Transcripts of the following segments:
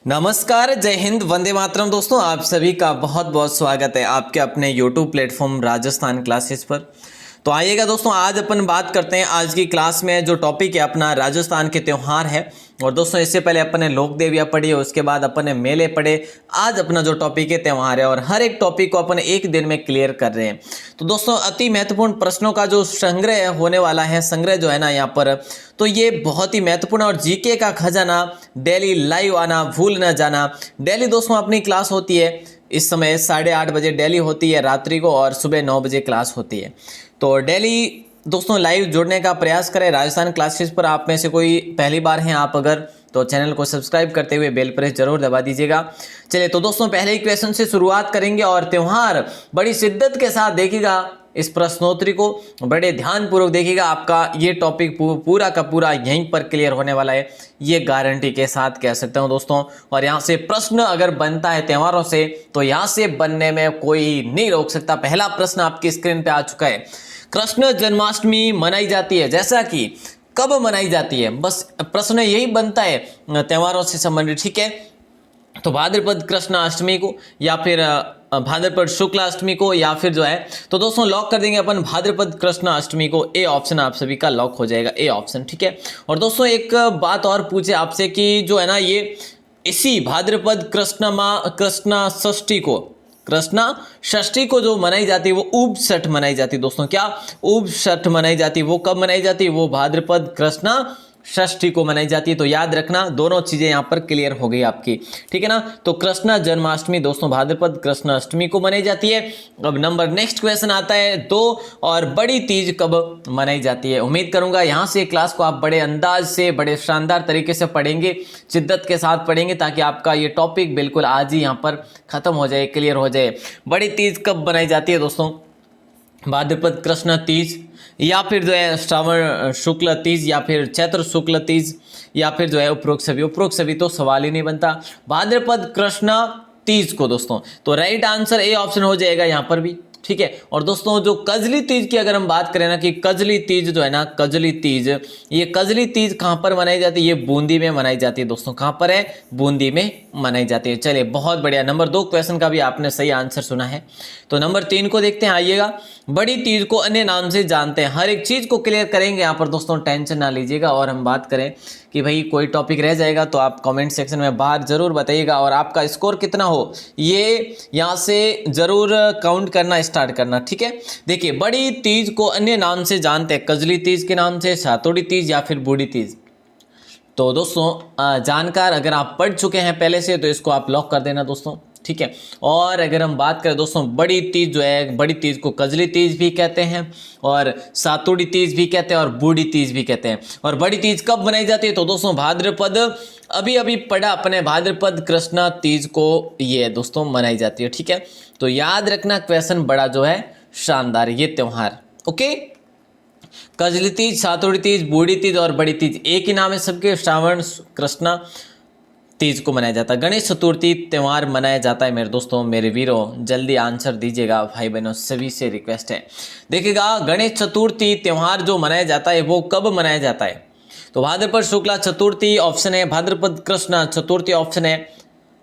नमस्कार, जय हिंद, वंदे मातरम। दोस्तों, आप सभी का बहुत बहुत स्वागत है आपके अपने YouTube प्लेटफॉर्म राजस्थान क्लासेस पर। तो आइएगा दोस्तों, आज अपन बात करते हैं। आज की क्लास में जो टॉपिक है अपना राजस्थान के त्यौहार है। और दोस्तों, इससे पहले अपन ने लोक देवियाँ पढ़ी है, उसके बाद अपन ने मेले पढ़े। आज अपना जो टॉपिक है त्यौहार है, और हर एक टॉपिक को अपन एक दिन में क्लियर कर रहे हैं। तो दोस्तों, अति महत्वपूर्ण प्रश्नों का जो संग्रह होने वाला है, संग्रह जो है ना यहाँ पर, तो ये बहुत ही महत्वपूर्ण। और जीके का खजाना, डेली लाइव आना, भूल न जाना। डेली दोस्तों अपनी क्लास होती है, इस समय 8:30 बजे डेली होती है रात्रि को, और सुबह 9 बजे क्लास होती है। तो डेली दोस्तों लाइव जुड़ने का प्रयास करें राजस्थान क्लासेस पर। आप में से कोई पहली बार हैं आप अगर, तो चैनल को सब्सक्राइब करते हुए बेल प्रेस जरूर दबा दीजिएगा। चलिए, तो दोस्तों पहले ही क्वेश्चन से शुरुआत करेंगे। और त्यौहार बड़ी शिद्दत के साथ देखिएगा, इस प्रश्नोत्तरी को बड़े ध्यानपूर्वक देखिएगा। आपका ये टॉपिक पूरा का पूरा यहीं पर क्लियर होने वाला है, ये गारंटी के साथ कह सकता हूं दोस्तों। और यहाँ से प्रश्न अगर बनता है त्योहारों से, तो यहाँ से बनने में कोई नहीं रोक सकता। पहला प्रश्न आपकी स्क्रीन पे आ चुका है। कृष्ण जन्माष्टमी मनाई जाती है, जैसा कि कब मनाई जाती है, बस प्रश्न यही बनता है त्योहारों से संबंधित। ठीक है, तो भाद्रपद कृष्ण अष्टमी को, या फिर भाद्रपद शुक्ल अष्टमी को, या फिर जो है, तो दोस्तों लॉक कर देंगे अपन भाद्रपद कृष्ण अष्टमी को। ए ऑप्शन आप सभी का लॉक हो जाएगा, ए ऑप्शन। ठीक है, और दोस्तों एक बात और पूछे आपसे कि जो है ना, ये इसी भाद्रपद कृष्ण षष्ठी को, कृष्णा षष्ठी को जो मनाई जाती है वो उब छठ मनाई जाती है दोस्तों। क्या उब छठ मनाई जाती है? वो कब मनाई जाती है? वो भाद्रपद कृष्णा षष्ठी को मनाई जाती है। तो याद रखना, दोनों चीजें यहाँ पर क्लियर हो गई आपकी। ठीक है ना, तो कृष्णा जन्माष्टमी दोस्तों भाद्रपद कृष्ण अष्टमी को मनाई जाती है। अब नंबर नेक्स्ट क्वेश्चन आता है, 2 और बड़ी तीज कब मनाई जाती है? उम्मीद करूंगा यहाँ से क्लास को आप बड़े अंदाज से, बड़े शानदार तरीके से पढ़ेंगे, शिद्दत के साथ पढ़ेंगे, ताकि आपका ये टॉपिक बिल्कुल आज ही यहाँ पर खत्म हो जाए, क्लियर हो जाए। बड़ी तीज कब मनाई जाती है दोस्तों? भाद्रपद कृष्ण तीज, या फिर जो है श्रावण शुक्ल तीज, या फिर चैत्र शुक्ल तीज, या फिर जो है उपरोक्त सभी। उपरोक्त सभी तो सवाल ही नहीं बनता। भाद्रपद कृष्ण तीज को दोस्तों, तो राइट आंसर ए ऑप्शन हो जाएगा यहाँ पर भी। ठीक है, और दोस्तों जो कजली तीज की अगर हम बात करें ना, कि कजली तीज जो है ना, कजली तीज, ये कजली तीज कहाँ पर मनाई जाती है? ये बूंदी में मनाई जाती है दोस्तों। कहाँ पर है? बूंदी में मनाई जाती है। चलिए, बहुत बढ़िया। नंबर 2 क्वेश्चन का भी आपने सही आंसर सुना है। तो नंबर 3 को देखते हैं, आइएगा। बड़ी तीज को अन्य नाम से जानते हैं। हर एक चीज को क्लियर करेंगे यहाँ पर दोस्तों, टेंशन ना लीजिएगा। और हम बात करें कि भाई कोई टॉपिक रह जाएगा तो आप कमेंट सेक्शन में बाहर जरूर बताइएगा, और आपका स्कोर कितना हो ये यहाँ से जरूर काउंट करना स्टार्ट करना। ठीक है, देखिए, बड़ी तीज को अन्य नाम से जानते हैं, कजली तीज के नाम से, सातोड़ी तीज, या फिर बूढ़ी तीज। तो दोस्तों जानकार अगर आप पढ़ चुके हैं पहले से, तो इसको आप लॉक कर देना दोस्तों। ठीक है, और अगर हम बात करें दोस्तों, बड़ी तीज जो है, बड़ी तीज को कजली तीज भी कहते हैं, और सातुड़ी तीज भी कहते हैं, और बूढ़ी तीज भी कहते हैं। और बड़ी तीज कब मनाई जाती है? तो दोस्तों भाद्रपद, अभी अभी पढ़ा अपने, भाद्रपद कृष्णा तीज को ये दोस्तों मनाई जाती है। ठीक है, तो याद रखना, क्वेश्चन बड़ा जो है शानदार, ये त्यौहार। ओके, कजली तीज, सातुड़ी तीज, बूढ़ी तीज और बड़ी तीज एक ही नाम है सबके। श्रावण कृष्णा तीज को मनाया जाता है। गणेश चतुर्थी त्यौहार मनाया जाता है मेरे दोस्तों, मेरे वीरों, जल्दी आंसर दीजिएगा भाई बहनों, सभी से रिक्वेस्ट है। देखिएगा, गणेश चतुर्थी त्यौहार जो मनाया जाता है वो कब मनाया जाता है? तो भाद्रपद शुक्ला चतुर्थी ऑप्शन है, भाद्रपद कृष्णा चतुर्थी ऑप्शन है,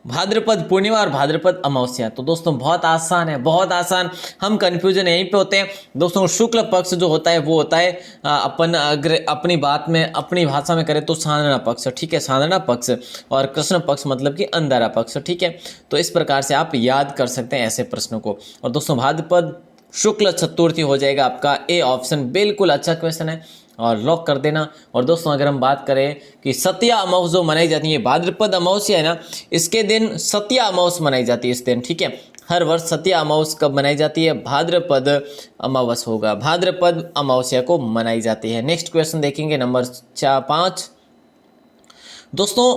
भाद्रपद पूर्णिमा और भाद्रपद अमावस्या। तो दोस्तों बहुत आसान है, बहुत आसान। हम कंफ्यूजन यहीं पे होते हैं दोस्तों। शुक्ल पक्ष जो होता है वो होता है अपन अगर अपनी बात में, अपनी भाषा में करें तो सांदना पक्ष। ठीक है, सांदना पक्ष, और कृष्ण पक्ष मतलब कि अंधारा पक्ष। ठीक है, तो इस प्रकार से आप याद कर सकते हैं ऐसे प्रश्नों को। और दोस्तों भाद्रपद शुक्ल चतुर्थी हो जाएगा आपका ए ऑप्शन। बिल्कुल अच्छा क्वेश्चन है, और लॉक कर देना। और दोस्तों अगर हम बात करें कि सत्या अमावस जो मनाई जाती है, भाद्रपद अमावस्या है ना, इसके दिन सत्या अमावस मनाई जाती है इस दिन। ठीक है, हर वर्ष सत्या अमावस कब मनाई जाती है? भाद्रपद अमावस होगा, भाद्रपद अमावस्या को मनाई जाती है। नेक्स्ट क्वेश्चन देखेंगे, नंबर 5 दोस्तों,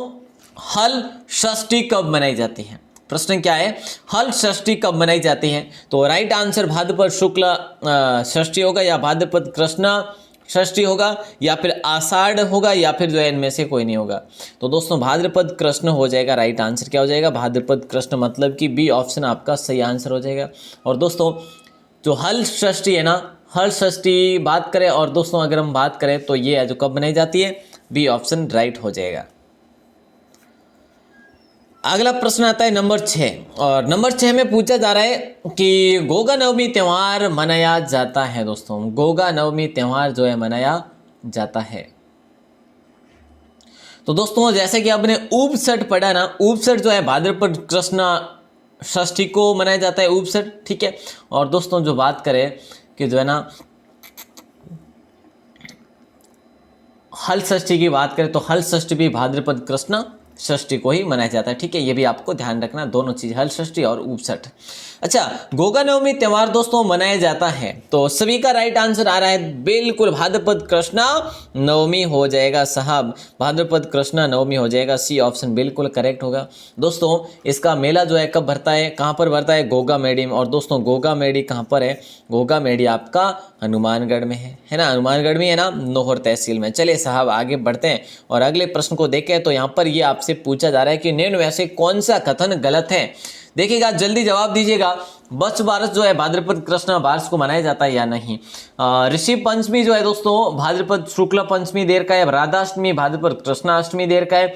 हल षष्ठी कब मनाई जाती है? प्रश्न क्या है? हल षष्ठी कब मनाई जाती है? तो राइट आंसर भाद्रपद शुक्ल षष्ठी होगा, या भाद्रपद कृष्ण षष्ठी होगा, या फिर आषाढ़ होगा, या फिर जो है इनमें से कोई नहीं होगा। तो दोस्तों भाद्रपद कृष्ण हो जाएगा। राइट आंसर क्या हो जाएगा? भाद्रपद कृष्ण, मतलब कि बी ऑप्शन आपका सही आंसर हो जाएगा। और दोस्तों जो हल षष्ठी है ना, हल षष्ठी बात करें, और दोस्तों अगर हम बात करें तो ये है जो कब मनाई जाती है? बी ऑप्शन राइट हो जाएगा। अगला प्रश्न आता है नंबर 6 और नंबर 6 में पूछा जा रहा है कि गोगा नवमी त्यौहार मनाया जाता है दोस्तों। गोगा नवमी त्यौहार जो है मनाया जाता है। तो दोस्तों जैसे कि आपने उपसट पढ़ा ना, उपसट जो है भाद्रपद कृष्ण षष्ठी को मनाया जाता है उपसट, ठीक है। और दोस्तों जो बात करें कि जो है ना हल षष्ठी की बात करें तो हल षष्ठी भी भाद्रपद कृष्ण षष्ठी को ही मनाया जाता है, ठीक है। ये भी आपको ध्यान रखना, दोनों चीज हल षष्ठी और उपसट। अच्छा, गोगा नवमी त्यौहार दोस्तों मनाया जाता है, तो सभी का राइट आंसर आ रहा है बिल्कुल भाद्रपद कृष्ण नवमी हो जाएगा साहब, भाद्रपद कृष्ण नवमी हो जाएगा। सी ऑप्शन बिल्कुल करेक्ट होगा। दोस्तों इसका मेला जो है कब भरता है, कहाँ पर भरता है, गोगा मेडी में। और दोस्तों गोगा मेडी कहाँ पर है, गोगा मेडी आपका हनुमानगढ़ में है ना, हनुमानगढ़ में है ना, नोहर तहसील में। चलिए साहब आगे बढ़ते हैं और अगले प्रश्न को देखें। तो यहाँ पर ये आपसे पूछा जा रहा है कि निम्न में से कौन सा कथन गलत है। देखिएगा जल्दी जवाब दीजिएगा। बच्छ बारस जो है भाद्रपद कृष्ण बारस को मनाया जाता है या नहीं। ऋषि पंचमी जो है दोस्तों भाद्रपद शुक्ल पंचमी देर का है। राधाष्टमी भाद्रपद कृष्णाष्टमी देर का है।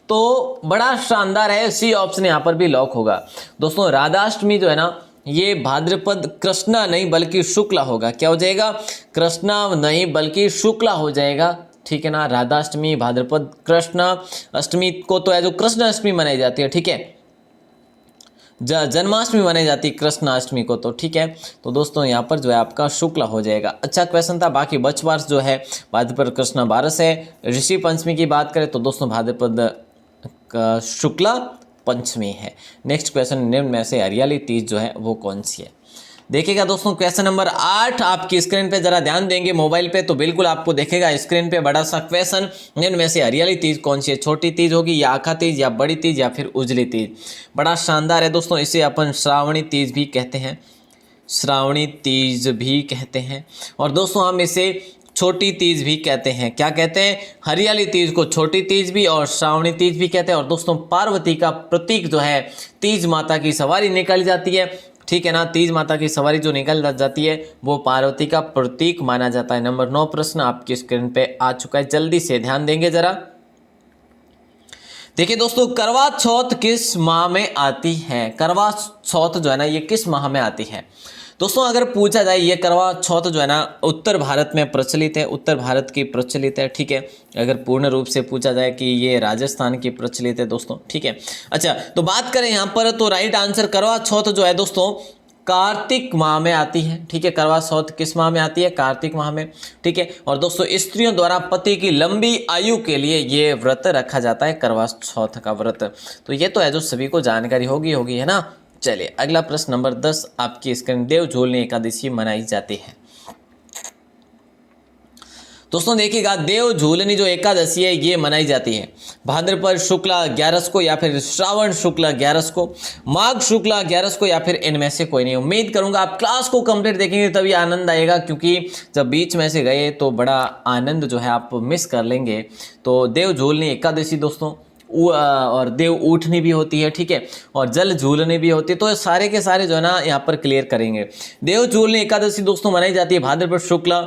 तो बड़ा शानदार है, सी ऑप्शन यहाँ पर भी लॉक होगा। दोस्तों राधाष्टमी जो है ना ये भाद्रपद कृष्णा नहीं बल्कि शुक्ला होगा। क्या हो जाएगा, कृष्णा नहीं बल्कि शुक्ला हो जाएगा, ठीक है ना। राधाष्टमी भाद्रपद कृष्ण अष्टमी को तो है जो कृष्ण अष्टमी मनाई जाती है, ठीक है। जन्माष्टमी मनाई जाती है कृष्णाष्टमी को, तो ठीक है। तो दोस्तों यहाँ पर जो है आपका शुक्ला हो जाएगा। अच्छा क्वेश्चन था। बाकी बच्छ बारस जो है भाद्रपद कृष्ण बारस है। ऋषि पंचमी की बात करें तो दोस्तों भाद्रपद शुक्ला पंचमी है। नेक्स्ट क्वेश्चन, निम्न में से हरियाली तीज जो है वो कौन सी है। देखिएगा दोस्तों क्वेश्चन नंबर 8 आपकी स्क्रीन पे जरा ध्यान देंगे मोबाइल पे तो बिल्कुल आपको देखेगा स्क्रीन पे बड़ा सा क्वेश्चन, निम्न में से हरियाली तीज कौन सी है। छोटी तीज होगी या आखा तीज या बड़ी तीज या फिर उजली तीज। बड़ा शानदार है दोस्तों, इसे अपन श्रावणी तीज भी कहते हैं, श्रावणी तीज भी कहते हैं। और दोस्तों हम इसे छोटी तीज भी कहते हैं। क्या कहते हैं, हरियाली तीज को छोटी तीज भी और श्रावणी तीज भी कहते हैं। और दोस्तों पार्वती का प्रतीक जो है तीज माता की सवारी निकाली जाती है, ठीक है ना। तीज माता की सवारी जो निकल जाती है वो पार्वती का प्रतीक माना जाता है। नंबर 9 प्रश्न आपकी स्क्रीन पे आ चुका है, जल्दी से ध्यान देंगे जरा। देखिए दोस्तों करवा चौथ किस माह में आती है। करवा चौथ जो है ना ये किस माह में आती है। दोस्तों अगर पूछा जाए ये करवा चौथ जो है ना उत्तर भारत में प्रचलित है, उत्तर भारत की प्रचलित है, ठीक है। अगर पूर्ण रूप से पूछा जाए कि ये राजस्थान की प्रचलित है दोस्तों, ठीक है। अच्छा तो बात करें यहाँ पर तो राइट आंसर करवा चौथ जो है दोस्तों कार्तिक माह में आती है, ठीक है। करवा चौथ किस माह में आती है, कार्तिक माह में, ठीक है। और दोस्तों स्त्रियों द्वारा पति की लंबी आयु के लिए ये व्रत रखा जाता है, करवा चौथ का व्रत। तो ये तो है जो सभी को जानकारी होगी है ना। चलिए अगला प्रश्न नंबर 10 आपकी स्क्रीन, देव झूलनी एकादशी मनाई जाती है। दोस्तों देखिएगा देव झूलनी जो एकादशी है ये मनाई जाती है भाद्रपद शुक्ला 11 को या फिर श्रावण शुक्ला 11 को, माघ शुक्ला 11 को या फिर इनमें से कोई नहीं। उम्मीद करूंगा आप क्लास को कंप्लीट देखेंगे तभी आनंद आएगा, क्योंकि जब बीच में से गए तो बड़ा आनंद जो है आप मिस कर लेंगे। तो देव झूलनी एकादशी दोस्तों और देव उठनी भी होती है, ठीक है, और जल झूलनी भी होती है। तो सारे के सारे जो है ना यहाँ पर क्लियर करेंगे। देव झूलनी एकादशी दोस्तों मनाई जाती है भाद्रपद शुक्ला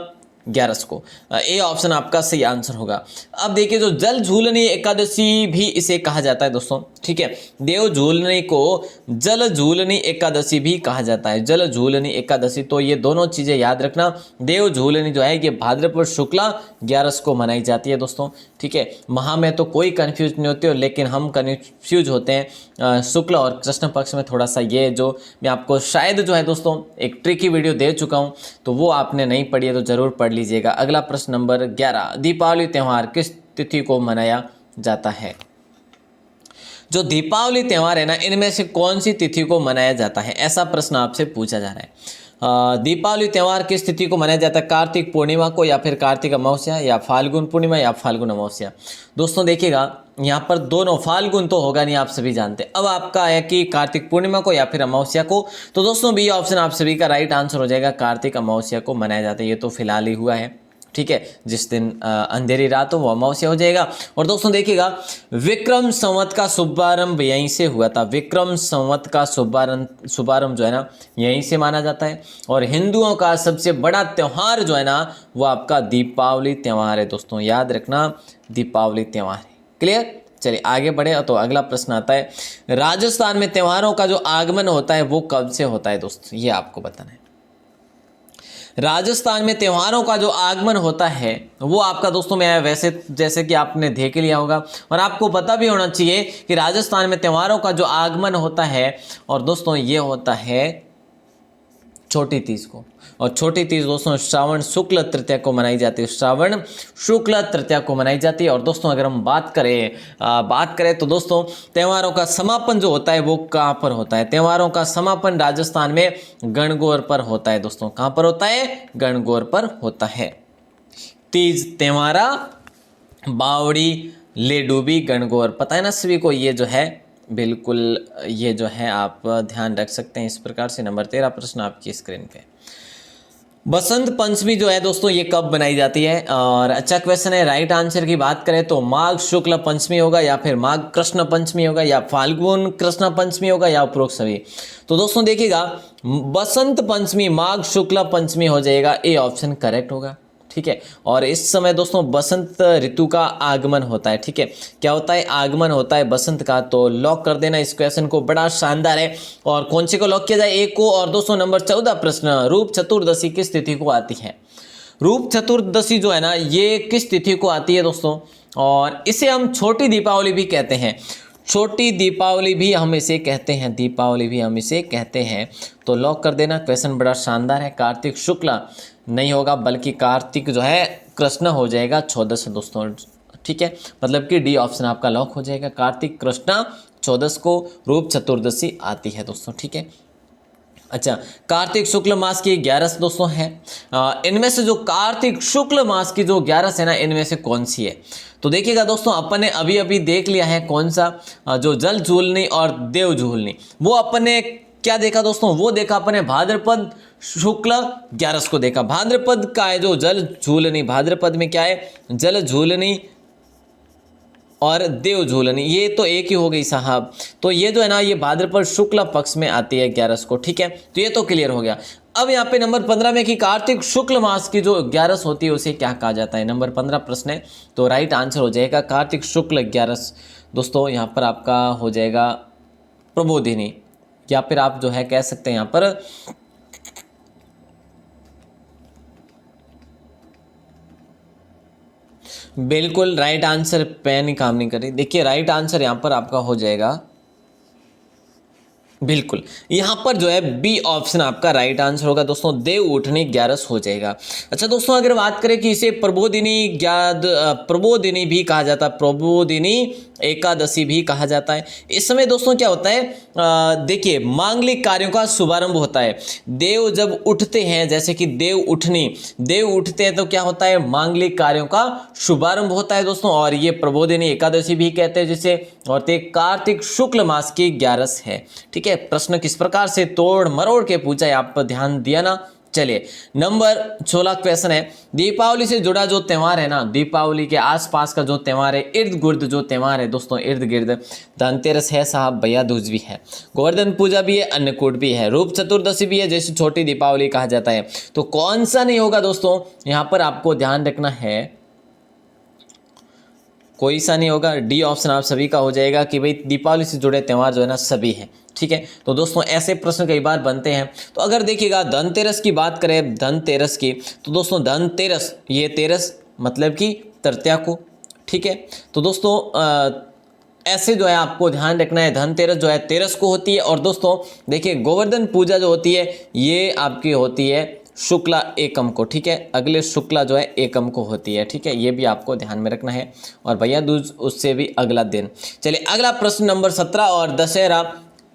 11 को। ए ऑप्शन आपका सही आंसर होगा। अब देखिए जो जल झूलनी एकादशी भी इसे कहा जाता है दोस्तों, ठीक है। देव झूलनी को जल झूलनी एकादशी भी कहा जाता है, जल झूलनी एकादशी। तो ये दोनों चीजें याद रखना। देव झूलनी जो है ये भाद्रपद शुक्ला 11 को मनाई जाती है दोस्तों, ठीक है। माह में तो कोई कंफ्यूज नहीं होती, लेकिन हम कंफ्यूज होते हैं शुक्ल और कृष्ण पक्ष में थोड़ा सा। ये जो मैं आपको शायद जो है दोस्तों एक ट्रिकी वीडियो दे चुका हूँ, तो वो आपने नहीं पढ़ी है तो जरूर पढ़ लीजिएगा। अगला प्रश्न नंबर 11, दीपावली त्यौहार किस तिथि को मनाया जाता है। जो दीपावली त्यौहार है ना इनमें से कौन सी तिथि को मनाया जाता है, ऐसा प्रश्न आपसे पूछा जा रहा है। दीपावली त्यौहार किस तिथि को मनाया जाता है, कार्तिक पूर्णिमा को या फिर कार्तिक अमावस्या या फाल्गुन पूर्णिमा या फाल्गुन अमावस्या। दोस्तों देखिएगा यहाँ पर दोनों, फाल्गुन तो होगा नहीं आप सभी जानते। अब आपका है कि कार्तिक पूर्णिमा को या फिर अमावस्या को। तो दोस्तों बी ऑप्शन आप सभी का राइट आंसर हो जाएगा, कार्तिक अमावस्या को मनाया जाता है। ये तो फिलहाल ही हुआ है, ठीक है। जिस दिन अंधेरी रात हो वो अमावस्या हो जाएगा। और दोस्तों देखिएगा विक्रम संवत का शुभारंभ यहीं से हुआ था, विक्रम संवत का शुभारंभ जो है ना यहीं से माना जाता है। और हिंदुओं का सबसे बड़ा त्यौहार जो है ना वो आपका दीपावली त्यौहार है दोस्तों, याद रखना दीपावली त्यौहार है। क्लियर, चलिए आगे बढ़े तो अगला प्रश्न आता है, राजस्थान में त्योहारों का जो आगमन होता है वो कब से होता है दोस्तों, ये आपको बताना है। राजस्थान में त्योहारों का जो आगमन होता है वो आपका दोस्तों, मैं वैसे जैसे कि आपने देख लिया होगा और आपको पता भी होना चाहिए कि राजस्थान में त्योहारों का जो आगमन होता है, और दोस्तों ये होता है छोटी तीज को। और छोटी तीज दोस्तों श्रावण शुक्ल तृतीया को मनाई जाती है, श्रावण शुक्ल तृतीया को मनाई जाती है। और दोस्तों अगर हम बात करें तो दोस्तों त्योहारों का समापन जो होता है वो कहाँ पर होता है? त्योहारों का समापन राजस्थान में गणगौर पर होता है दोस्तों। कहाँ पर होता है? गणगौर पर होता है। तीज, त्योहारा, बावड़ी, लेडूबी, गणगौर, पता है ना सभी को। ये जो है बिल्कुल ये जो है आप ध्यान रख सकते हैं इस प्रकार से। नंबर 13 प्रश्न आपकी स्क्रीन पे। बसंत पंचमी जो है दोस्तों ये कब बनाई जाती है? और अच्छा क्वेश्चन है। राइट आंसर की बात करें तो माघ शुक्ल पंचमी होगा, या फिर माघ कृष्ण पंचमी होगा, या फाल्गुन कृष्ण पंचमी होगा, या उपरोक्त सभी। तो दोस्तों देखिएगा बसंत पंचमी माघ शुक्ल पंचमी हो जाएगा, ए ऑप्शन करेक्ट होगा। ठीक है, और इस समय दोस्तों बसंत ऋतु का आगमन होता है। ठीक है, क्या होता है? आगमन होता है बसंत का। तो लॉक कर देना इस क्वेश्चन को, बड़ा शानदार है। और कौन से को लॉक किया जाए? एक को। और दोस्तों नंबर 14 प्रश्न, रूप चतुर्दशी किस तिथि को आती है? रूप चतुर्दशी जो है ना ये किस तिथि को आती है दोस्तों? और इसे हम छोटी दीपावली भी कहते हैं, छोटी दीपावली भी हम इसे कहते हैं, दीपावली भी हम इसे कहते हैं। तो लॉक कर देना, क्वेश्चन बड़ा शानदार है। कार्तिक शुक्ला नहीं होगा, बल्कि कार्तिक जो है कृष्ण हो जाएगा 14 दोस्तों। ठीक है, मतलब कि डी ऑप्शन आपका लॉक हो जाएगा। कार्तिक कृष्ण 14 को रूप चतुर्दशी आती है दोस्तों। ठीक है, अच्छा कार्तिक शुक्ल मास की 11 दोस्तों है। इनमें से जो कार्तिक शुक्ल मास की जो 11 है ना, इनमें से कौन सी है? तो देखिएगा दोस्तों अपन ने अभी अभी देख लिया है कौन सा, जो जल झूलनी और देव झूलनी, वो अपन ने क्या देखा दोस्तों? वो देखा अपन ने भाद्रपद शुक्ल 11 को देखा। भाद्रपद का है जो जल झूलनी, भाद्रपद में क्या है? जल झूलनी और देव झूलनी, ये तो एक ही हो गई साहब। तो ये जो है ना ये भाद्रपद शुक्ल पक्ष में आती है 11 को। ठीक है, तो ये तो क्लियर हो गया। अब यहाँ पे नंबर 15 में कि कार्तिक शुक्ल मास की जो 11 होती है उसे क्या कहा जाता है? नंबर 15 प्रश्न है, तो राइट आंसर हो जाएगा कार्तिक शुक्ल 11 दोस्तों। यहाँ पर आपका हो जाएगा प्रबोधिनी, या फिर आप जो है कह सकते हैं यहाँ पर बिल्कुल राइट आंसर। पेन ही काम नहीं कर रही। देखिए राइट आंसर यहाँ पर आपका हो जाएगा बिल्कुल, यहाँ पर जो है बी ऑप्शन आपका राइट आंसर होगा दोस्तों, देव उठनी 11 हो जाएगा। अच्छा दोस्तों अगर बात करें कि इसे प्रबोधिनी भी कहा जाता है, प्रबोधिनी एकादशी भी कहा जाता है। इस समय दोस्तों क्या होता है, देखिए मांगलिक कार्यों का शुभारंभ होता है। देव जब उठते हैं, जैसे कि देव उठते हैं तो क्या होता है? मांगलिक कार्यों का शुभारंभ होता है दोस्तों। और ये प्रबोधिनी एकादशी भी कहते हैं जिसे, और ते कार्तिक शुक्ल मास की 11 है। ठीक है, प्रश्न किस प्रकार से तोड़ मरोड़ के पूछा है, आप ध्यान दिया ना। चलिए नंबर 16 क्वेश्चन है, दीपावली से जुड़ा जो त्यौहार है ना, दीपावली के आसपास का जो त्यौहार है, इर्द गिर्द जो त्यौहार है दोस्तों, इर्द गिर्द, धनतेरस है साहब, भैया दूज भी है, गोवर्धन पूजा भी है, अन्नकूट भी है, रूप चतुर्दशी भी है, जैसे छोटी दीपावली कहा जाता है। तो कौन सा नहीं होगा दोस्तों? यहाँ पर आपको ध्यान रखना है, कोई सा नहीं होगा। डी ऑप्शन आप सभी का हो जाएगा कि भाई दीपावली से जुड़े त्यौहार जो है ना सभी हैं। ठीक है, तो दोस्तों ऐसे प्रश्न कई बार बनते हैं। तो अगर देखिएगा धनतेरस की बात करें, धनतेरस की, तो दोस्तों धनतेरस, ये तेरस मतलब कि तृतीया को। ठीक है, तो दोस्तों ऐसे जो है आपको ध्यान रखना है, धनतेरस जो है 13 को होती है। और दोस्तों देखिए गोवर्धन पूजा जो होती है ये आपकी होती है शुक्ला एकम को। ठीक है, अगले शुक्ला जो है एकम को होती है। ठीक है, ये भी आपको ध्यान में रखना है। और भैया दूज उससे भी अगला दिन। चलिए अगला प्रश्न नंबर 17, और दशहरा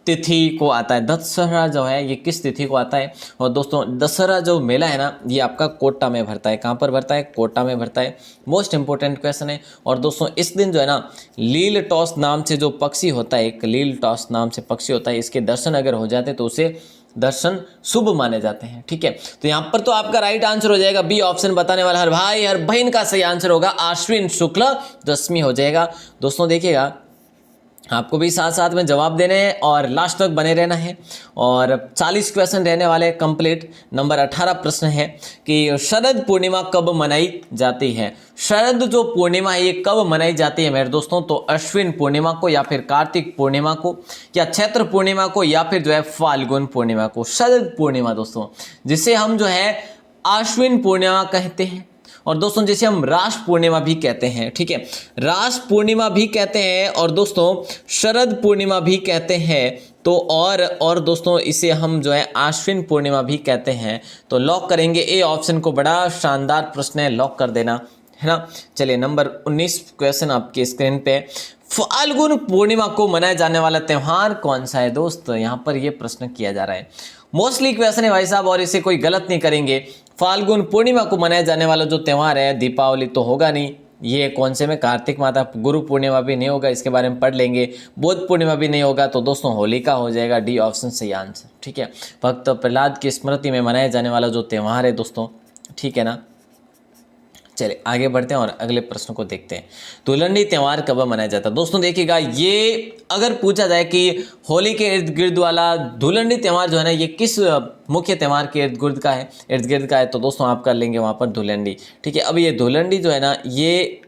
तिथि को आता है। दशहरा जो है ये किस तिथि को आता है? और दोस्तों दशहरा जो मेला है ना ये आपका कोटा में भरता है। कहाँ पर भरता है? कोटा में भरता है। मोस्ट इंपॉर्टेंट क्वेश्चन है। और दोस्तों इस दिन जो है ना लील टॉस नाम से जो पक्षी होता है, एक लील टॉस नाम से पक्षी होता है, इसके दर्शन अगर हो जाते तो उसे दर्शन शुभ माने जाते हैं। ठीक है, तो यहाँ पर तो आपका राइट आंसर हो जाएगा बी ऑप्शन, बताने वाला हर भाई हर बहन का सही आंसर होगा आश्विन शुक्ल दशमी हो जाएगा। दोस्तों देखिएगा आपको भी साथ साथ में जवाब देने हैं और लास्ट तक बने रहना है। और 40 क्वेश्चन रहने वाले कंप्लीट। नंबर 18 प्रश्न है कि शरद पूर्णिमा कब मनाई जाती है। शरद जो पूर्णिमा है ये कब मनाई जाती है मेरे दोस्तों, तो अश्विन पूर्णिमा को या फिर कार्तिक पूर्णिमा को या चैत्र पूर्णिमा को या फिर जो है फाल्गुन पूर्णिमा को। शरद पूर्णिमा दोस्तों जिसे हम जो है अश्विन पूर्णिमा कहते हैं और दोस्तों जिसे हम रास पूर्णिमा भी कहते हैं, ठीक है, रास पूर्णिमा भी कहते हैं और दोस्तों शरद पूर्णिमा भी कहते हैं। तो और दोस्तों इसे हम जो है आश्विन पूर्णिमा भी कहते हैं। तो लॉक करेंगे ए ऑप्शन को। बड़ा शानदार प्रश्न है, लॉक कर देना है ना। चलिए नंबर 19 क्वेश्चन आपकी स्क्रीन पे। फाल्गुन पूर्णिमा को मनाया जाने वाला त्यौहार कौन सा है दोस्त, यहाँ पर ये प्रश्न किया जा रहा है। मोस्टली क्वेश्चन है भाई साहब और इसे कोई गलत नहीं करेंगे। फाल्गुन पूर्णिमा को मनाया जाने वाला जो त्यौहार है, दीपावली तो होगा नहीं, ये कौन से में कार्तिक माता, गुरु पूर्णिमा भी नहीं होगा, इसके बारे में पढ़ लेंगे। बुद्ध पूर्णिमा भी नहीं होगा, तो दोस्तों होलिका हो जाएगा। डी ऑप्शन सही आंसर, ठीक है। भक्त प्रहलाद की स्मृति में मनाया जाने वाला जो त्यौहार है दोस्तों, ठीक है ना। चलिए आगे बढ़ते हैं और अगले प्रश्न को देखते हैं। धुलंडी त्यौहार कब मनाया जाता है दोस्तों, देखिएगा ये अगर पूछा जाए कि होली के इर्द गिर्द वाला धुलंडी त्यौहार जो है ना ये किस मुख्य त्यौहार के इर्द गिर्द का है, तो दोस्तों आप कर लेंगे वहाँ पर धुलंडी, ठीक है। अब ये धुलंडी जो है ना ये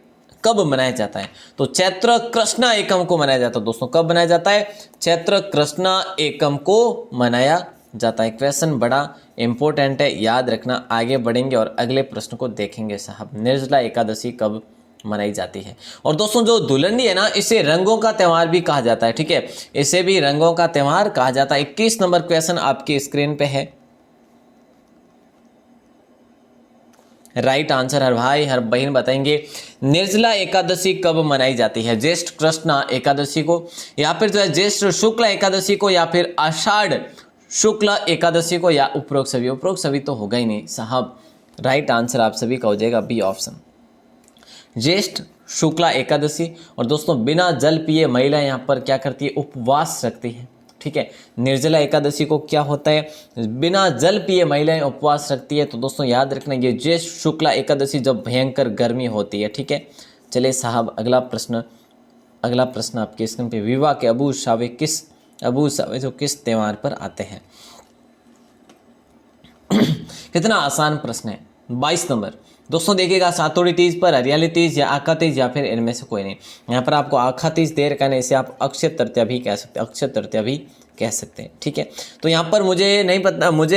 कब मनाया जाता है, तो चैत्र कृष्णा एकम को मनाया जाता है दोस्तों। कब मनाया जाता है, चैत्र कृष्णा एकम को मनाया जाता है। क्वेश्चन बड़ा इंपॉर्टेंट है, याद रखना। आगे बढ़ेंगे और अगले प्रश्न को देखेंगे साहब। निर्जला एकादशी कब मनाई जाती है। और दोस्तों जो धुलंडी है ना इसे रंगों का त्यौहार भी कहा जाता है, ठीक है, इसे भी रंगों का त्यौहार कहा जाता है। 21 नंबर क्वेश्चन आपकी स्क्रीन पे है। राइट आंसर हर भाई हर बहन बताएंगे। निर्जला एकादशी कब मनाई जाती है, ज्येष्ठ कृष्णा एकादशी को या फिर जो है ज्येष्ठ शुक्ल एकादशी को या फिर आषाढ़ शुक्ल एकादशी को या उपरोक्त सभी तो होगा ही नहीं साहब। राइट आंसर आप सभी का हो जाएगा बी ऑप्शन, ज्येष्ठ शुक्ला एकादशी। और दोस्तों बिना जल पिए महिला यहाँ पर क्या करती है, उपवास रखती है, ठीक है। निर्जला एकादशी को क्या होता है, बिना जल पिए महिलाएं उपवास रखती है। तो दोस्तों याद रखना ये ज्येष्ठ शुक्ला एकादशी जब भयंकर गर्मी होती है, ठीक है। चलिए साहब अगला प्रश्न आपके स्क्रीन पे। विवाह के अबू सावे जो किस त्यौहार पर आते हैं। कितना आसान प्रश्न है। 22 नंबर दोस्तों देखिएगा, सातोड़ी तीज पर, हरियाली तीज या आखा तीज या फिर इनमें से कोई नहीं। यहाँ पर आपको आखा तीज दे रखा है, इसे आप अक्षय तृतीया भी कह सकते हैं, ठीक है। तो यहाँ पर मुझे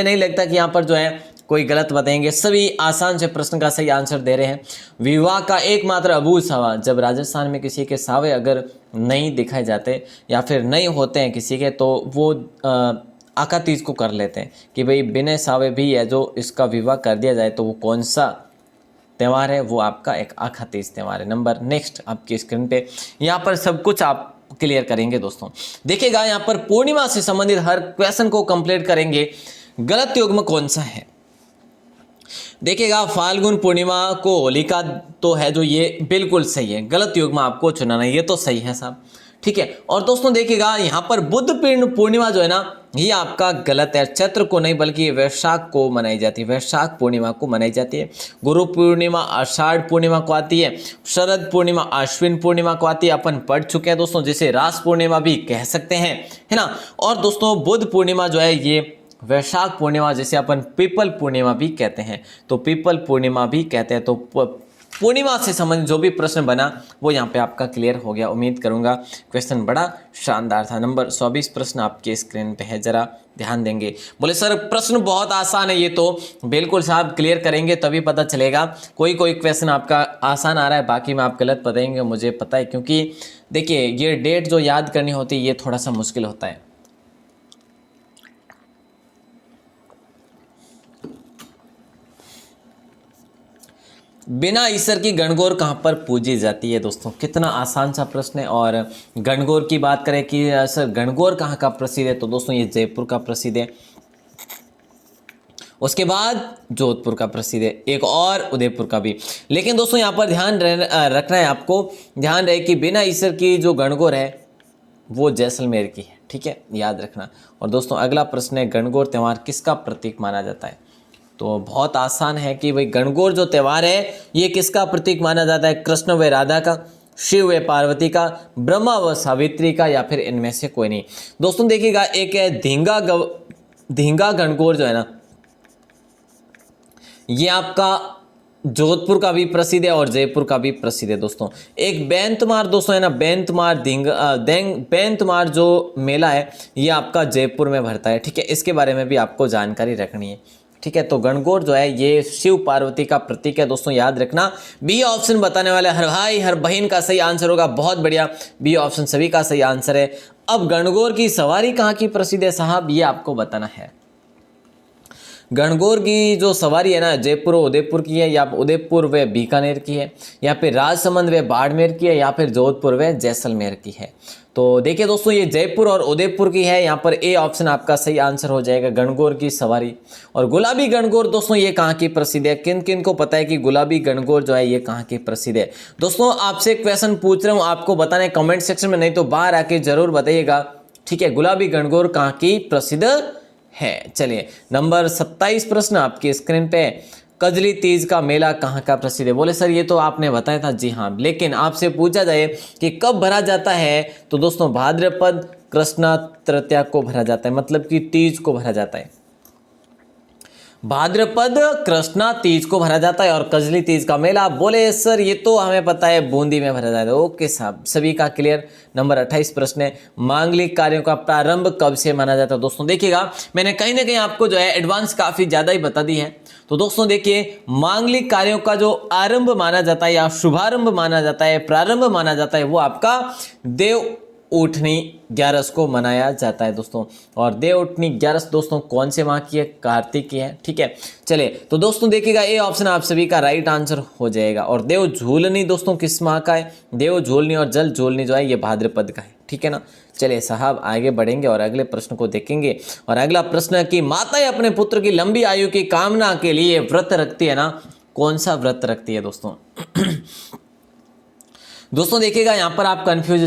नहीं लगता कि यहाँ पर जो है कोई गलत बताएंगे। सभी आसान से प्रश्न का सही आंसर दे रहे हैं। विवाह का एकमात्र अबू सावा, जब राजस्थान में किसी के सावे अगर नहीं दिखाए जाते या फिर नहीं होते हैं किसी के, तो वो आखा तीज को कर लेते हैं कि भाई बिना सावे भी है जो इसका विवाह कर दिया जाए, तो वो कौन सा त्यौहार है, वो आपका एक आखा तीज त्यौहार है। नंबर नेक्स्ट आपकी स्क्रीन पे, यहाँ पर सब कुछ आप क्लियर करेंगे दोस्तों। देखिएगा यहाँ पर पूर्णिमा से संबंधित हर क्वेश्चन को कंप्लीट करेंगे। गलत युग्म कौन सा है, देखिएगा फाल्गुन पूर्णिमा को होलिका तो है जो ये बिल्कुल सही है। गलत युग्म आपको चुनाना है, ये तो सही है साहब, ठीक है। और दोस्तों देखिएगा यहाँ पर बुद्ध पूर्णिमा जो है ना ये आपका गलत है। चैत्र को नहीं बल्कि वैशाख को मनाई जाती है, वैशाख पूर्णिमा को मनाई जाती है। गुरु पूर्णिमा आषाढ़ पूर्णिमा को आती है। शरद पूर्णिमा अश्विन पूर्णिमा को आती है, अपन पढ़ चुके हैं दोस्तों, जिसे रास पूर्णिमा भी कह सकते हैं, है ना। और दोस्तों बुद्ध पूर्णिमा जो है ये वैशाख पूर्णिमा, जिसे अपन पीपल पूर्णिमा भी कहते हैं, तो पीपल पूर्णिमा भी कहते हैं। तो पूर्णिमा से संबंधित जो भी प्रश्न बना वो यहाँ पे आपका क्लियर हो गया, उम्मीद करूंगा। क्वेश्चन बड़ा शानदार था। नंबर 24 प्रश्न आपके स्क्रीन पे है, जरा ध्यान देंगे। बोले सर प्रश्न बहुत आसान है, ये तो बिल्कुल साहब क्लियर करेंगे तभी पता चलेगा। कोई क्वेश्चन आपका आसान आ रहा है, बाकी में आप गलत बताएंगे, मुझे पता है, क्योंकि देखिए ये डेट जो याद करनी होती है ये थोड़ा सा मुश्किल होता है। बिना ईश्वर की गणगौर कहाँ पर पूजी जाती है दोस्तों, कितना आसान सा प्रश्न है। और गणगौर की बात करें कि सर गणगौर कहाँ का प्रसिद्ध है, तो दोस्तों ये जयपुर का प्रसिद्ध है। उसके बाद जोधपुर का प्रसिद्ध है, एक और उदयपुर का भी। लेकिन दोस्तों यहाँ पर ध्यान रखना है आपको, ध्यान रहे कि बिना ईश्वर की जो गणगौर है वो जैसलमेर की है, ठीक है, याद रखना। और दोस्तों अगला प्रश्न है, गणगौर त्यौहार किसका प्रतीक माना जाता है। तो बहुत आसान है कि भाई गणगौर जो त्यौहार है ये किसका प्रतीक माना जाता है, कृष्ण व राधा का, शिव व पार्वती का, ब्रह्मा व सावित्री का, या फिर इनमें से कोई नहीं। दोस्तों देखिएगा, एक है धींगा गणगौर जो है ना, ये आपका जोधपुर का भी प्रसिद्ध है और जयपुर का भी प्रसिद्ध है दोस्तों। एक बेंतमार दोस्तों है ना, बेंतमार जो मेला है ये आपका जयपुर में भरता है, ठीक है। इसके बारे में भी आपको जानकारी रखनी है, ठीक है। तो गणगौर जो है ये शिव पार्वती का प्रतीक है दोस्तों, याद रखना। बी ऑप्शन बताने वाले हर भाई हर बहन का सही आंसर होगा, बहुत बढ़िया, बी ऑप्शन सभी का सही आंसर है। अब गणगौर की सवारी कहाँ की प्रसिद्ध है साहब, ये आपको बताना है। गणगौर की जो सवारी है ना, जयपुर और उदयपुर की है, या उदयपुर व बीकानेर की है, या फिर राजसमंद व बाड़मेर की है, या फिर जोधपुर व जैसलमेर की है। तो देखिए दोस्तों, ये जयपुर और उदयपुर की है, यहाँ पर ए ऑप्शन आपका सही आंसर हो जाएगा, गणगौर की सवारी। और गुलाबी गणगौर दोस्तों ये कहाँ की प्रसिद्ध है, किन किन को पता है कि गुलाबी गणगौर जो है ये कहाँ की प्रसिद्ध है। दोस्तों आपसे क्वेश्चन पूछ रहा हूँ, आपको बताना है कमेंट सेक्शन में, नहीं तो बाहर आके जरूर बताइएगा, ठीक है। गुलाबी गणगौर कहाँ की प्रसिद्ध है। चलिए नंबर 27 प्रश्न आपकी स्क्रीन पे, कजली तीज का मेला कहाँ का प्रसिद्ध है। बोले सर ये तो आपने बताया था, जी हाँ, लेकिन आपसे पूछा जाए कि कब भरा जाता है, तो दोस्तों भाद्रपद कृष्णा तृतीया को भरा जाता है, मतलब कि तीज को भरा जाता है। भाद्रपद कृष्णा तीज को भरा जाता है। और कजली तीज का मेला, बोले सर ये तो हमें पता है बूंदी में भरा जाता है। ओके साहब, सभी का क्लियर। नंबर 28 प्रश्न है, मांगलिक कार्यों का प्रारंभ कब से माना जाता है। दोस्तों देखिएगा, मैंने कहीं ना कहीं आपको जो है एडवांस काफ़ी ज़्यादा ही बता दी है। तो दोस्तों देखिए, मांगलिक कार्यों का जो आरंभ माना जाता है या शुभारंभ माना जाता है, प्रारंभ माना जाता है, वो आपका देव उठनी 11 को मनाया जाता है दोस्तों। और देव उठनी 11 दोस्तों कौन से माह की है, कार्तिक की है, ठीक है। चलिए तो दोस्तों देखिएगा, ए ऑप्शन आप सभी का राइट आंसर हो जाएगा। और देव झूलनी दोस्तों किस माह का है, देव झूलनी और जल झूलनी जो है ये भाद्रपद का है, ठीक है ना। चलिए साहब आगे बढ़ेंगे और अगले प्रश्न को देखेंगे। और अगला प्रश्न है कि माताएं अपने पुत्र की लंबी आयु की कामना के लिए व्रत रखती है ना, कौन सा व्रत रखती है दोस्तों। दोस्तों देखिएगा, यहाँ पर आप कंफ्यूज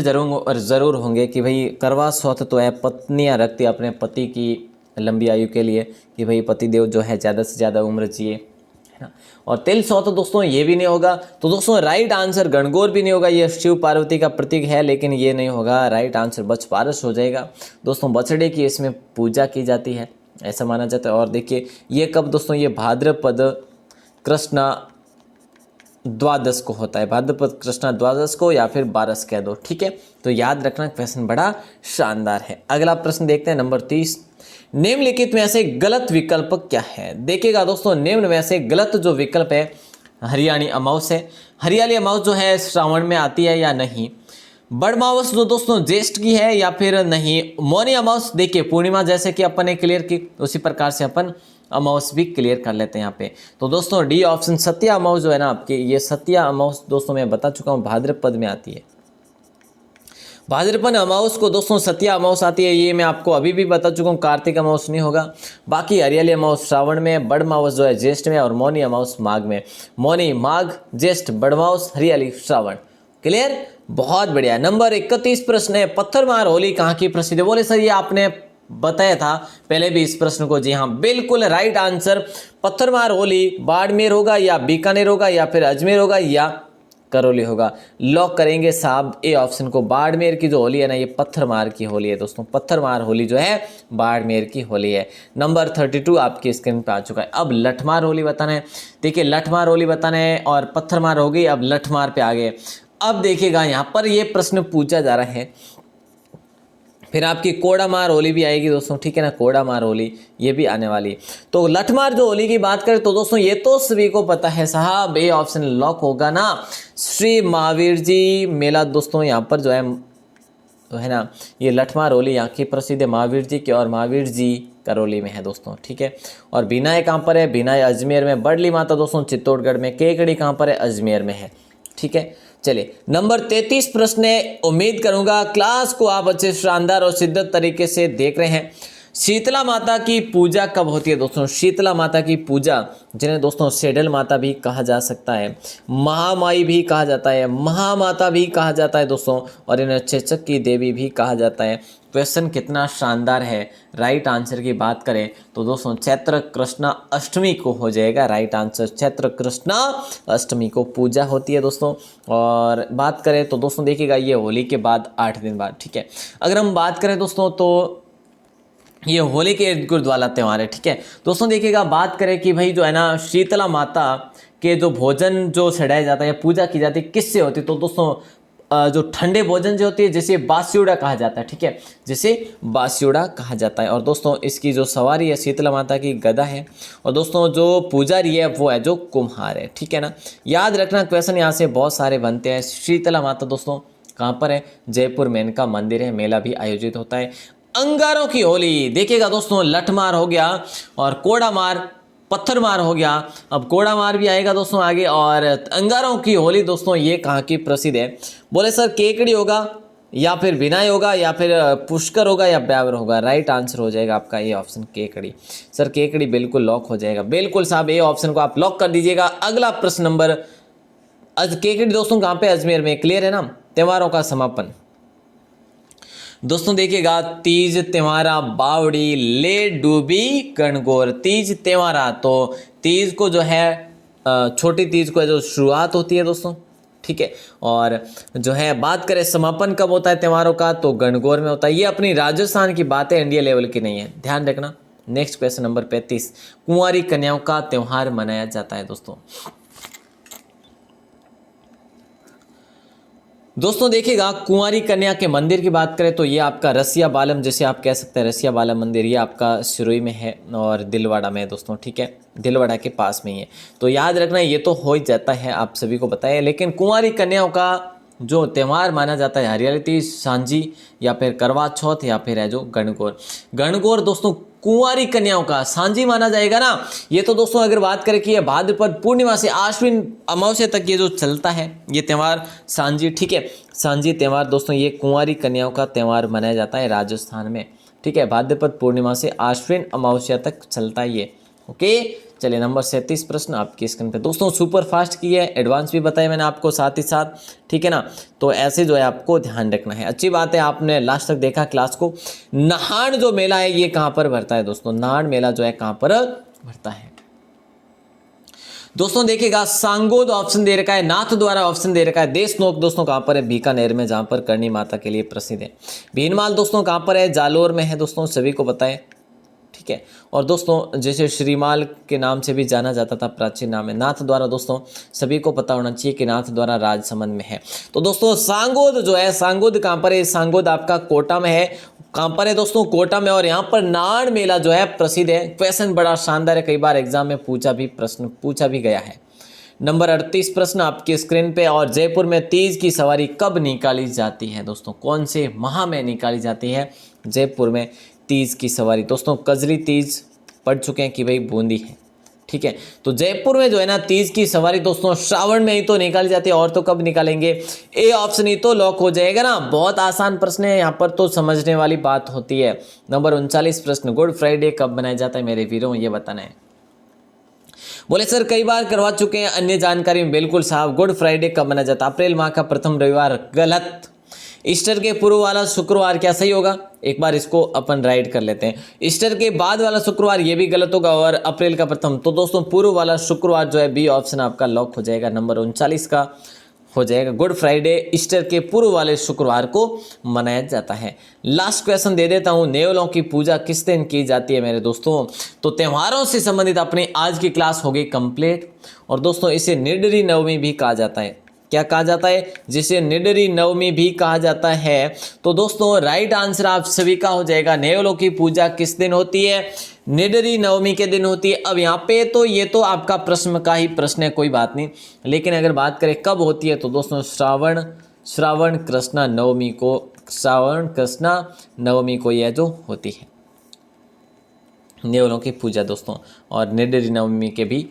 जरूर होंगे कि भाई करवा चौथ तो है पत्नियाँ रखती है अपने पति की लंबी आयु के लिए, कि भाई पतिदेव जो है ज़्यादा से ज़्यादा उम्र जिए, है ना। और तिल चौथ दोस्तों ये भी नहीं होगा। तो दोस्तों राइट आंसर गणगौर भी नहीं होगा, ये शिव पार्वती का प्रतीक है, लेकिन ये नहीं होगा। राइट आंसर बछपारस हो जाएगा दोस्तों। बछड़े की इसमें पूजा की जाती है, ऐसा माना जाता है। और देखिए ये कब दोस्तों, ये भाद्रपद कृष्णा द्वादश को होता है, भाद्रपद कृष्णा द्वादश को, या फिर 12 कह दो, ठीक है। तो याद रखना, क्वेश्चन बड़ा शानदार है। अगला प्रश्न देखते हैं, नंबर 30, निम्नलिखित में से गलत विकल्प क्या है। देखिएगा दोस्तों, निम्न में से गलत जो विकल्प है, हरियाणी अमावस है। हरियाली अमावस जो है श्रावण में आती है या नहीं। बड़मावस जो दोस्तों ज्येष्ठ की है या फिर नहीं। मौनी अमावस देखिए पूर्णिमा, जैसे कि अपन ने क्लियर की उसी प्रकार से अपन अमावस भी क्लियर कर लेते हैं यहाँ पे। तो दोस्तों डी ऑप्शन सत्या अमावस जो है ना आपकी, ये सत्या अमावस दोस्तों मैं बता चुका हूँ भाद्रपद में आती है। भाद्रपद अमावस को दोस्तों सत्या अमावस आती है, ये मैं आपको अभी भी बता चुका हूँ, कार्तिक अमावस नहीं होगा। बाकी हरियाली अमावस श्रावण में, बड़मावस जो है ज्येष्ठ में, और मौनी अमावस माघ में। मौनी माघ, ज्येष्ठ बड़मावस, हरियाली श्रावण। क्लियर, बहुत बढ़िया। नंबर 31 प्रश्न है, पत्थरमार होली कहाँ की प्रसिद्ध है। बोले सर ये आपने बताया था पहले भी इस प्रश्न को, जी हाँ बिल्कुल राइट आंसर। पत्थरमार होली बाड़मेर होगा या बीकानेर होगा या फिर अजमेर होगा या करौली होगा। लॉक करेंगे साहब ए ऑप्शन को। बाड़मेर की जो होली है ना, ये पत्थरमार की होली है दोस्तों। पत्थरमार होली जो है बाड़मेर की होली है। नंबर 32 आपकी स्क्रीन पे आ चुका है। अब लठमार होली बताना है। देखिए लठमार होली बताना है और पत्थरमार हो गई, अब लठमार पे आ गए। अब देखिएगा यहाँ पर ये प्रश्न पूछा जा रहा है, फिर आपकी कोड़ामार होली भी आएगी दोस्तों, ठीक है ना। कोड़ामार होली ये भी आने वाली। तो लठमार जो होली की बात करें तो दोस्तों ये तो सभी को पता है साहब, ए ऑप्शन लॉक होगा ना। श्री महावीर जी मेला दोस्तों यहाँ पर जो है तो है ना, ये लठमार होली यहाँ की प्रसिद्ध है महावीर जी की, और महावीर जी करौली में है दोस्तों, ठीक है। और बिनाय कहाँ पर है, बिनाय अजमेर में। बड़ली माता दोस्तों चित्तौड़गढ़ में। केकड़ी कहाँ पर है, अजमेर में है, ठीक है। चलिए नंबर 33 प्रश्न है, उम्मीद करूंगा क्लास को आप अच्छे शानदार और शिद्दत तरीके से देख रहे हैं। शीतला माता की पूजा कब होती है दोस्तों? शीतला माता की पूजा, जिन्हें दोस्तों सेडल माता भी कहा जा सकता है, महामाई भी कहा जाता है, महामाता भी कहा जाता है दोस्तों, और इन्हें चेचक की देवी भी कहा जाता है। क्वेश्चन कितना शानदार है। राइट आंसर की बात करें तो दोस्तों चैत्र कृष्णा अष्टमी को हो जाएगा राइट आंसर। चैत्र कृष्णा अष्टमी को पूजा होती है दोस्तों। और बात करें तो दोस्तों देखिएगा, ये होली के बाद 8 दिन बाद, ठीक है। अगर हम बात करें दोस्तों तो ये होली के इर्द गिर्द वाला त्यौहार है, ठीक है। दोस्तों देखिएगा, बात करें कि भाई जो है ना शीतला माता के जो भोजन जो चढ़ाया जाता है, पूजा की जाती है, किससे होती है? तो दोस्तों जो ठंडे भोजन जो होती है, जिसे बास्युड़ा कहा जाता है, ठीक है, जिसे बास्युड़ा कहा जाता है। और दोस्तों इसकी जो सवारी है शीतला माता की गदा है, और दोस्तों जो पुजारी है वो है जो कुम्हार है, ठीक है ना। याद रखना क्वेश्चन यहाँ से बहुत सारे बनते हैं। शीतला माता दोस्तों कहाँ पर है? जयपुर में इनका मंदिर है, मेला भी आयोजित होता है। अंगारों की होली देखिएगा दोस्तों, लठमार हो गया और कोड़ा मार, पत्थर मार हो गया, अब कोड़ा मार भी आएगा दोस्तों आगे। और अंगारों की होली दोस्तों ये कहाँ की प्रसिद्ध है? बोले सर केकड़ी होगा, या फिर विनय होगा, या फिर पुष्कर होगा, या ब्यावर होगा। राइट आंसर हो जाएगा आपका ये ऑप्शन केकड़ी। सर केकड़ी बिल्कुल लॉक हो जाएगा। बिल्कुल साहब, ये ऑप्शन को आप लॉक कर दीजिएगा। अगला प्रश्न नंबर, केकड़ी दोस्तों कहाँ पे? अजमेर में। क्लियर है ना। त्योहारों का समापन दोस्तों देखिएगा, तीज त्योहारा, बावड़ी, ले डूबी, गणगौर। तीज त्योहारा, तो तीज को जो है छोटी तीज को जो शुरुआत होती है दोस्तों, ठीक है। और जो है बात करें समापन कब होता है त्योहारों का, तो गणगौर में होता है। ये अपनी राजस्थान की बात है, इंडिया लेवल की नहीं है, ध्यान रखना। नेक्स्ट क्वेश्चन नंबर 35, कुंवारी कन्याओं का त्योहार मनाया जाता है दोस्तों। दोस्तों देखिएगा, कुंवारी कन्या के मंदिर की बात करें तो ये आपका रसिया बालम, जैसे आप कह सकते हैं रसिया बालम मंदिर, ये आपका सिरोही में है और दिलवाड़ा में है दोस्तों, ठीक है। दिलवाड़ा के पास में ही है, तो याद रखना ये तो हो ही जाता है, आप सभी को पता है। लेकिन कुंवारी कन्याओं का जो त्यौहार माना जाता है, हरियाली तीज, सांझी, या फिर करवा चौथ, या फिर है जो गणगौर। गणगौर दोस्तों कुंवारी कन्याओं का सांझी माना जाएगा ना। ये तो दोस्तों अगर बात करें कि ये भाद्रपद पूर्णिमा से आश्विन अमावस्या तक ये जो चलता है ये त्यौहार सांझी, ठीक है। सांझी त्यौहार दोस्तों ये कुंवारी कन्याओं का त्यौहार मनाया जाता है राजस्थान में, ठीक है। भाद्रपद पूर्णिमा से आश्विन अमावस्या तक चलता है ये, ओके। चलिए नंबर 37 प्रश्न आपकी स्क्रीन पे दोस्तों, सुपर फास्ट की है, एडवांस भी बताया मैंने आपको साथ ही साथ, ठीक है ना। तो ऐसे जो है आपको ध्यान रखना है। अच्छी बात है आपने लास्ट तक देखा क्लास को। नाहन जो मेला है ये कहाँ पर भरता है दोस्तों? नाहन मेला जो है कहाँ पर भरता है दोस्तों? देखिएगा, सांगोद ऑप्शन दे रखा है, नाथ द्वारा ऑप्शन दे रखा है, देशनोक दोस्तों कहाँ पर है? बीकानेर में, जहाँ पर करणी माता के लिए प्रसिद्ध है। भीनमाल दोस्तों कहाँ पर है? जालोर में है दोस्तों, सभी को पता है, ठीक है। और दोस्तों जैसे श्रीमाल के नाम से भी जाना जाता था, प्राचीन नाम है। नाथ द्वारा दोस्तों सभी को पता होना चाहिए कि नाथ द्वारा राजसमंद में है। तो दोस्तों सांगोद जो है, सांगोद कहाँ पर है? सांगोद आपका कोटा में है। कहाँ पर है दोस्तों? कोटा में। और यहाँ पर नाहन मेला जो है प्रसिद्ध है। क्वेश्चन बड़ा शानदार है, कई बार एग्जाम में प्रश्न पूछा भी गया है। नंबर 38 प्रश्न आपकी स्क्रीन पे, और जयपुर में तीज की सवारी कब निकाली जाती है दोस्तों? कौन से माह में निकाली जाती है जयपुर में तीज की सवारी? दोस्तों कजरी तीज पढ़ चुके हैं कि भाई बूंदी है, ठीक है। तो जयपुर में जो है ना तीज की सवारी दोस्तों श्रावण में ही तो निकाली जाती है, और तो कब निकालेंगे? ए ऑप्शन ही तो लॉक हो जाएगा ना। बहुत आसान प्रश्न है, यहाँ पर तो समझने वाली बात होती है। नंबर 39 प्रश्न, गुड फ्राइडे कब मनाया जाता है मेरे वीरों, ये बताना है। बोले सर कई बार करवा चुके हैं, अन्य जानकारी में। बिल्कुल साहब, गुड फ्राइडे कब मनाया जाता है? अप्रैल माह का प्रथम रविवार। गलत। ईस्टर के पूर्व वाला शुक्रवार, क्या सही होगा? एक बार इसको अपन राइट कर लेते हैं। ईस्टर के बाद वाला शुक्रवार, ये भी गलत होगा। और अप्रैल का प्रथम, तो दोस्तों पूर्व वाला शुक्रवार जो है बी ऑप्शन आपका लॉक हो जाएगा। नंबर 39 का हो जाएगा। गुड फ्राइडे ईस्टर के पूर्व वाले शुक्रवार को मनाया जाता है। लास्ट क्वेश्चन दे देता हूँ, नेवलों की पूजा किस दिन की जाती है मेरे दोस्तों? तो त्योहारों से संबंधित अपनी आज की क्लास हो गई कंप्लीट। और दोस्तों इसे निडरी नवमी भी कहा जाता है। क्या कहा जाता है? जिसे निडरी नवमी भी कहा जाता है। तो दोस्तों राइट आंसर आप सभी का हो जाएगा, नेवलों की पूजा किस दिन होती है? निडरी नवमी के दिन होती है। अब यहाँ पे तो ये तो आपका प्रश्न का ही प्रश्न है, कोई बात नहीं। लेकिन अगर बात करें कब होती है, तो दोस्तों श्रावण कृष्णा नवमी को, श्रावण कृष्णा नवमी को यह जो होती है नेवलों की पूजा दोस्तों। और निडरी नवमी के भी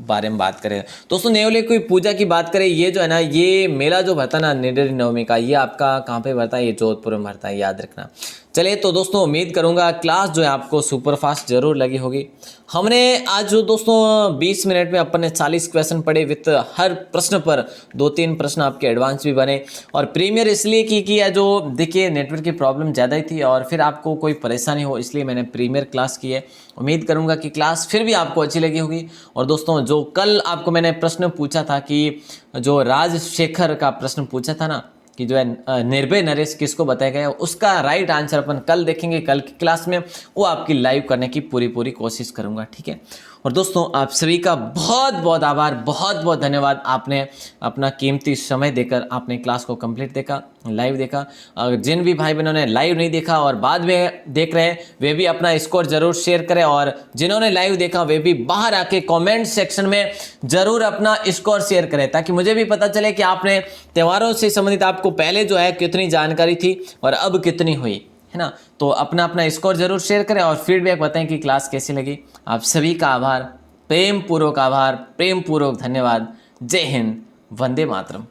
बारे में बात करें दोस्तों, नेवले की पूजा की बात करें, ये जो है ना ये मेला जो भरता है ना निडरी नवमी का, ये आपका कहाँ पे भरता है? ये जोधपुर में भरता है, याद रखना। चलिए तो दोस्तों उम्मीद करूंगा क्लास जो है आपको सुपर फास्ट जरूर लगी होगी। हमने आज जो दोस्तों 20 मिनट में अपन ने 40 क्वेश्चन पढ़े विथ हर प्रश्न पर 2-3 प्रश्न आपके एडवांस भी बने। और प्रीमियर इसलिए की है, जो देखिए नेटवर्क की प्रॉब्लम ज़्यादा ही थी और फिर आपको कोई परेशानी हो इसलिए मैंने प्रीमियर क्लास की है। उम्मीद करूंगा कि क्लास फिर भी आपको अच्छी लगी होगी। और दोस्तों जो कल आपको मैंने प्रश्न पूछा था कि जो राजशेखर का प्रश्न पूछा था ना कि जो है निर्भय नरेश किसको बताया गया, उसका राइट आंसर अपन कल देखेंगे कल की क्लास में। वो आपकी लाइव करने की पूरी कोशिश करूंगा, ठीक है। और दोस्तों आप सभी का बहुत बहुत आभार, बहुत बहुत धन्यवाद। आपने अपना कीमती समय देकर आपने क्लास को कंप्लीट देखा, लाइव देखा। और जिन भी भाई बहनों ने लाइव नहीं देखा और बाद में देख रहे हैं वे भी अपना स्कोर जरूर शेयर करें। और जिन्होंने लाइव देखा वे भी बाहर आके कमेंट सेक्शन में जरूर अपना स्कोर शेयर करें, ताकि मुझे भी पता चले कि आपने त्योहारों से संबंधित आपको पहले जो है कितनी जानकारी थी और अब कितनी हुई, है ना। तो अपना अपना स्कोर जरूर शेयर करें और फीडबैक बताएं कि क्लास कैसी लगी। आप सभी का आभार, प्रेम पूर्वक आभार, प्रेम पूर्वक धन्यवाद। जय हिंद, वंदे मातरम।